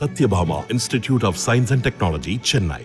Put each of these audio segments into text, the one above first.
Satyabhama Institute of Science and Technology, Chennai.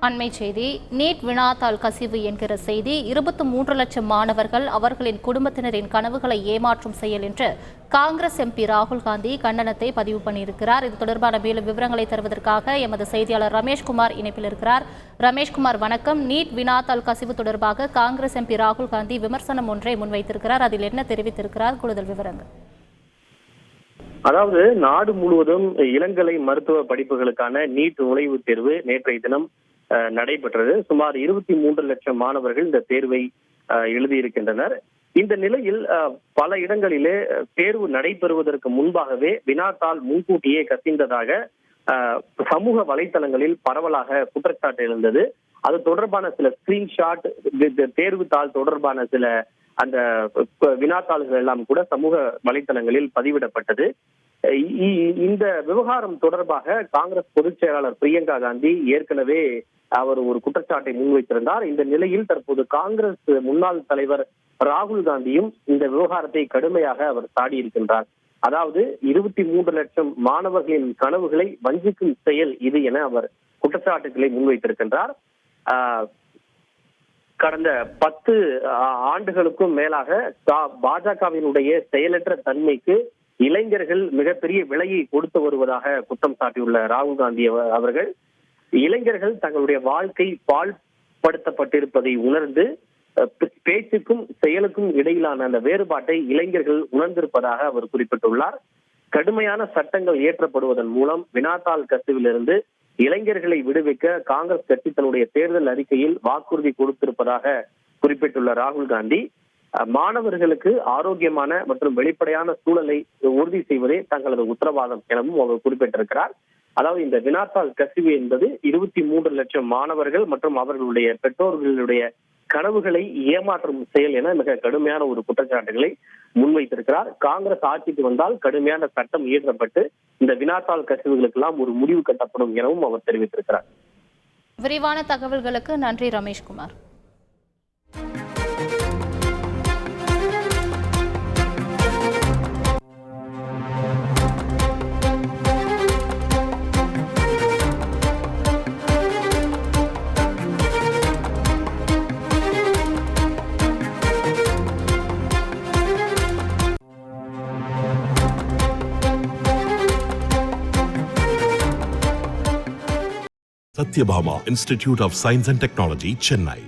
அண்மை செய்தி. NEET வினாத்தாள் கசிவு என்கிற செய்தி 23 லட்சம் மாணவர்கள் அவர்களின் குடும்பத்தினரின் கனவுகளை ஏமாற்றும் செயல் என்று காங்கிரஸ் எம்பி ராகுல் காந்தி கண்டனத்தை பதிவு பண்ணியிருக்கிறார். இது தொடர்பான மேலும் விவரங்களை தருவதற்காக எமது செய்தியாளர் ரமேஷ்குமார் இணைப்பில் இருக்கிறார். ரமேஷ்குமார், வணக்கம். நீட் வினாத்தாள் கசிவு தொடர்பாக காங்கிரஸ் எம்பி ராகுல் காந்தி விமர்சனம் ஒன்றை முன்வைத்திருக்கிறார். அதில் என்ன தெரிவித்திருக்கிறார்? கூடுதல் விவரங்கள். அதாவது நாடு முழுவதும் இளங்கலை மருத்துவ படிப்புகளுக்கான நீட் நுழைவுத் தேர்வு நேற்றைய தினம் நடைபெற்றது. சுமார் 23 லட்சம் மாணவர்கள் இந்த தேர்வை எழுதியிருக்கின்றனர். இந்த நிலையில் பல இடங்களிலே தேர்வு நடைபெறுவதற்கு முன்பாகவே வினாத்தாள் முன்கூட்டியே கசிந்ததாக சமூக வலைத்தளங்களில் பரவலாக குற்றச்சாட்டு எழுந்தது. அது தொடர்பான சில ஸ்கிரீன்ஷாட், தேர்வு தாள் தொடர்பான சில அந்த வினாத்தாள்கள் எல்லாம் கூட சமூக வலைத்தளங்களில் பதிவிடப்பட்டது. இந்த விவகாரம் தொடர்பாக காங்கிரஸ் பொதுச் செயலாளர் பிரியங்கா காந்தி ஏற்கனவே அவர் ஒரு குற்றச்சாட்டை முன்வைத்திருந்தார். இந்த நிலையில் தற்போது காங்கிரஸ் முன்னாள் தலைவர் ராகுல் காந்தியும் இந்த விவகாரத்தை கடுமையாக அவர் சாடியிருக்கின்றார். அதாவது 23 லட்சம் மாணவர்களின் கனவுகளை வஞ்சிக்கும் செயல் இது என அவர் குற்றச்சாட்டுகளை முன்வைத்திருக்கின்றார். கடந்த 10 ஆண்டுகளுக்கும் மேலாக பாஜகவினுடைய செயலற்ற தன்மைக்கு இளைஞர்கள் மிகப்பெரிய விலையை கொடுத்து வருவதாக குற்றம் சாட்டியுள்ள ராகுல் காந்தி அவர்கள் இளைஞர்கள் தங்களுடைய வாழ்க்கை பாழ்படுத்தப்பட்டிருப்பதை உணர்ந்து பேச்சுக்கும் செயலுக்கும் இடையிலான அந்த வேறுபாட்டை இளைஞர்கள் உணர்ந்திருப்பதாக அவர் குறிப்பிட்டுள்ளார். கடுமையான சட்டங்கள் இயற்றப்படுவதன் மூலம் வினாத்தாள் கசிவிலிருந்து இளைஞர்களை விடுவிக்க காங்கிரஸ் கட்சி தன்னுடைய தேர்தல் அறிக்கையில் வாக்குறுதி கொடுத்திருப்பதாக குறிப்பிட்டுள்ள ராகுல் காந்தி மாணவர்களுக்கு ஆரோக்கியமான மற்றும் வெளிப்படையான சூழலை உறுதி செய்வதே தங்களது உத்தரவாதம் எனவும் அவர் குறிப்பிட்டிருக்கிறார். அதாவது இந்த வினாத்தாள் கசிவு என்பது 23 லட்சம் மாணவர்கள் மற்றும் அவர்களுடைய பெற்றோர்களுடைய கனவுகளை ஏமாற்றும் செயல் என மிக கடுமையான ஒரு குற்றச்சாட்டுகளை முன்வைத்திருக்கிறார். காங்கிரஸ் ஆட்சிக்கு வந்தால் கடுமையான சட்டம் இயற்றப்பட்டு இந்த வினாத்தாள் கசிவுகளுக்கெல்லாம் ஒரு முடிவு கட்டப்படும் எனவும் அவர் தெரிவித்திருக்கிறார். விரிவான தகவல்களுக்கு நன்றி Rameshkumar. Satyabhama Institute of Science and Technology, Chennai.